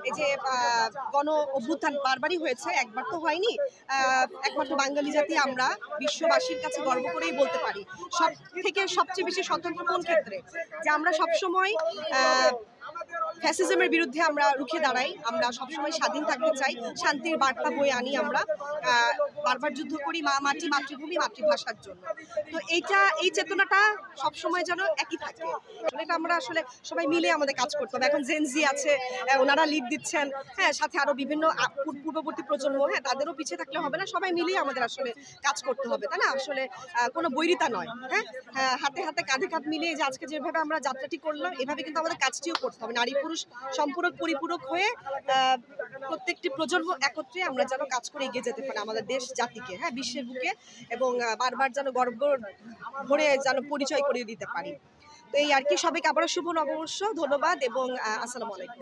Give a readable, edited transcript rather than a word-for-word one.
এই যে গণ অভ্যুত্থান বারবারই হয়েছে, একবার তো হয়নি। একমাত্র বাঙালি জাতি আমরা বিশ্ববাসীর কাছে গর্ব করেই বলতে পারি সব থেকে সবচেয়ে বেশি স্বতন্ত্র কোন ক্ষেত্রে, যে আমরা সবসময় ফ্যাসিজমের বিরুদ্ধে আমরা রুখে দাঁড়াই, আমরা সবসময় স্বাধীন থাকতে চাই, শান্তির বার্তা বয়ে আনি আমরা, বারবার যুদ্ধ করি মা মাটি মাতৃভূমি মাতৃভাষার জন্য। তো এই চেতনাটা সবসময় যেন একই থাকে। এটা আমরা আসলে সবাই মিলে আমাদের কাজ করতে হবে। এখন জেনজি আছে, ওনারা লিড দিচ্ছেন, হ্যাঁ, সাথে আরো বিভিন্ন পূর্ববর্তী প্রজন্ম, হ্যাঁ, তাদেরও পিছিয়ে থাকলে হবে না, সবাই মিলেই আমাদের আসলে কাজ করতে হবে, তাই না? আসলে কোনো বৈরিতা নয়, হ্যাঁ, হাতে হাতে কাঁধে কাঁধ মিলিয়ে যে আজকে যেভাবে আমরা যাত্রাটি করলাম, এভাবে কিন্তু আমাদের কাজটিও করতে হবে। নারী পুরুষ সম্পূরক পরিপূরক হয়ে প্রত্যেকটি প্রজন্ম একত্রে আমরা যেন কাজ করে এগিয়ে যেতে পারি আমাদের দেশ জাতিকে, হ্যাঁ, বিশ্বের বুকে, এবং বারবার যেন গর্ব ভরে যেন পরিচয় করিয়ে দিতে পারি। তো এই আর কি। সবাইকে আবারও শুভ নববর্ষ, ধন্যবাদ এবং আসসালামু আলাইকুম।